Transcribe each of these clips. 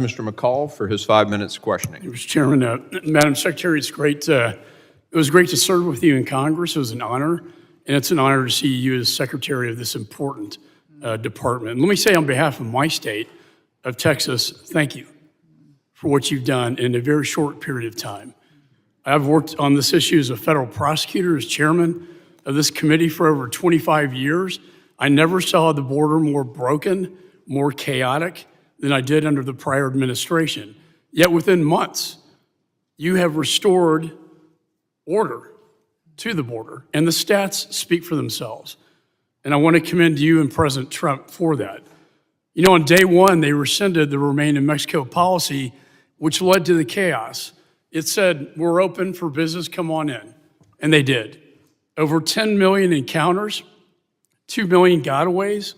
Mr. McCaul for his 5 minutes questioning. Mr. Chairman, Madam Secretary, it was great to serve with you in Congress. It was an honor, and it's an honor to see you as Secretary of this important department. Let me say on behalf of my state of Texas, thank you for what you've done in a very short period of time. I've worked on this issue as a federal prosecutor, as chairman of this committee for over 25 years. I never saw the border more broken, more chaotic than I did under the prior administration. Yet within months, you have restored order to the border, and the stats speak for themselves. And I want to commend you and President Trump for that. You know, on day one, they rescinded the Remain in Mexico policy, which led to the chaos. It said, we're open for business, come on in. And they did. Over 10 million encounters, 2 million gotaways,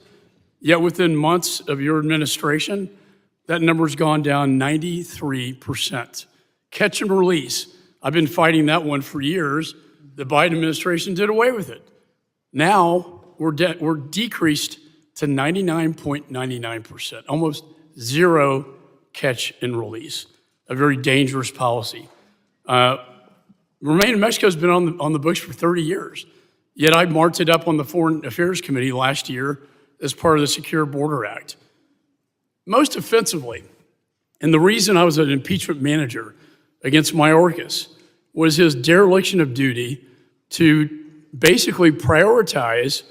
yet within months of your administration, that number's gone down 93%. Catch and release. I've been fighting that one for years. The Biden administration did away with it. Now, we're decreased to 99.99%, almost zero catch and release, a very dangerous policy. Remain in Mexico has been on the books for 30 years, yet I marked it up on the Foreign Affairs Committee last year as part of the Secure Border Act. Most offensively, and the reason I was an impeachment manager against Mayorkas was his dereliction of duty to basically prioritize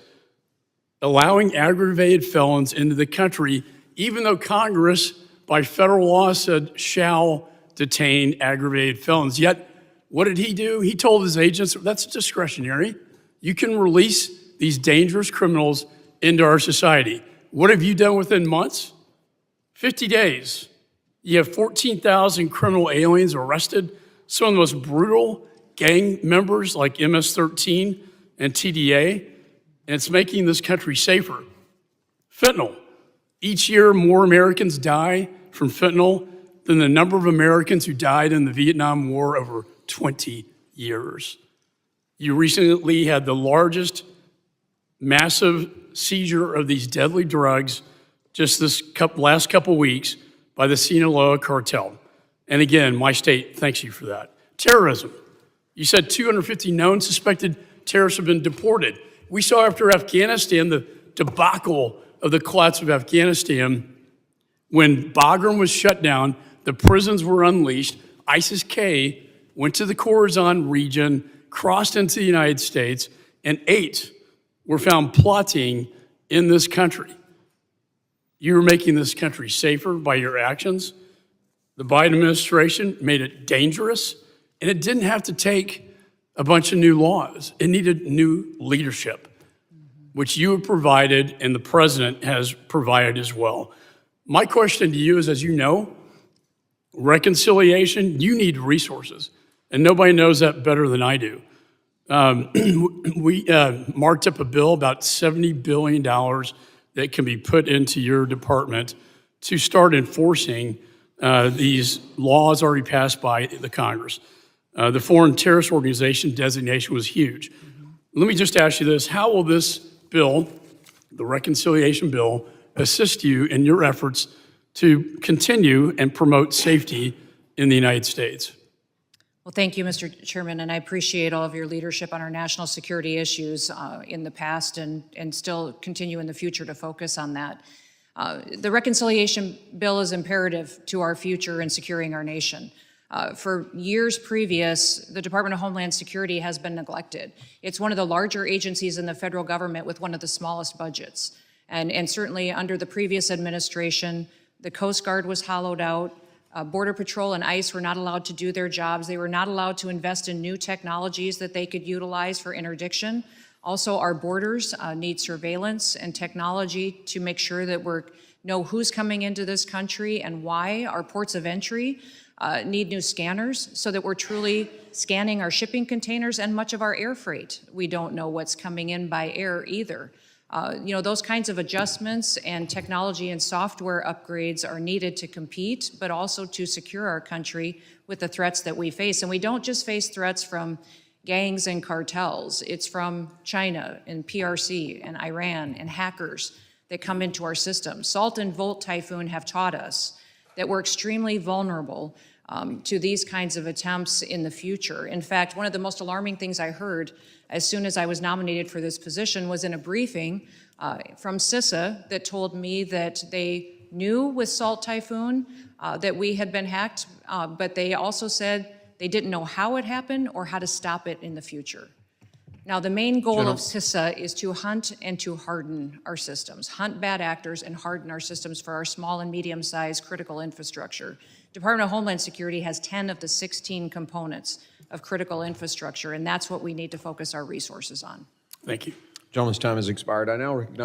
allowing aggravated felons into the country, even though Congress, by federal law, said shall detain aggravated felons. Yet, what did he do? He told his agents, that's discretionary. You can release these dangerous criminals into our society. What have you done within months? 50 days. You have 14,000 criminal aliens arrested, some of the most brutal gang members like MS-13 and TDA, and it's making this country safer. Fentanyl. Each year, more Americans die from fentanyl than the number of Americans who died in the Vietnam War over 20 years. You recently had the largest massive seizure of these deadly drugs just this last couple weeks by the Sinaloa cartel. And again, my state thanks you for that. Terrorism. You said 250 known suspected terrorists have been deported. We saw after Afghanistan the debacle of the collapse of Afghanistan when Bagram was shut down, the prisons were unleashed, ISIS-K went to the Khorasan region, crossed into the United States, and 8 were found plotting in this country. You were making this country safer by your actions. The Biden administration made it dangerous, and it didn't have to take a bunch of new laws. It needed new leadership, which you have provided and the president has provided as well. My question to you is, as you know, reconciliation, you need resources, and nobody knows that better than I do. We marked up a bill, about $70 billion that can be put into your department to start enforcing these laws already passed by the Congress. The foreign terrorist organization designation was huge. Let me just ask you this, how will this bill, the reconciliation bill, assist you in your efforts to continue and promote safety in the United States? Well, thank you, Mr. Chairman, and I appreciate all of your leadership on our national security issues in the past and still continue in the future to focus on that. The reconciliation bill is imperative to our future in securing our nation. For years previous, the Department of Homeland Security has been neglected. It's one of the larger agencies in the federal government with one of the smallest budgets. And certainly under the previous administration, the Coast Guard was hollowed out. Border Patrol and ICE were not allowed to do their jobs. They were not allowed to invest in new technologies that they could utilize for interdiction. Also, our borders need surveillance and technology to make sure that we know who's coming into this country and why. Our ports of entry need new scanners so that we're truly scanning our shipping containers and much of our air freight. We don't know what's coming in by air either. Those kinds of adjustments and technology and software upgrades are needed to compete, but also to secure our country with the threats that we face. And we don't just face threats from gangs and cartels. It's from China and PRC and Iran and hackers that come into our system. Salt and Volt Typhoon have taught us that we're extremely vulnerable to these kinds of attempts in the future. In fact, one of the most alarming things I heard as soon as I was nominated for this position was in a briefing from CISA that told me that they knew with Salt Typhoon that we had been hacked, but they also said they didn't know how it happened or how to stop it in the future. Now, the main goal of CISA is to hunt and to harden our systems, hunt bad actors and harden our systems for our small and medium-sized critical infrastructure. Department of Homeland Security has 10 of the 16 components of critical infrastructure, and that's what we need to focus our resources on. Thank you. Gentleman's time has expired. I now recognize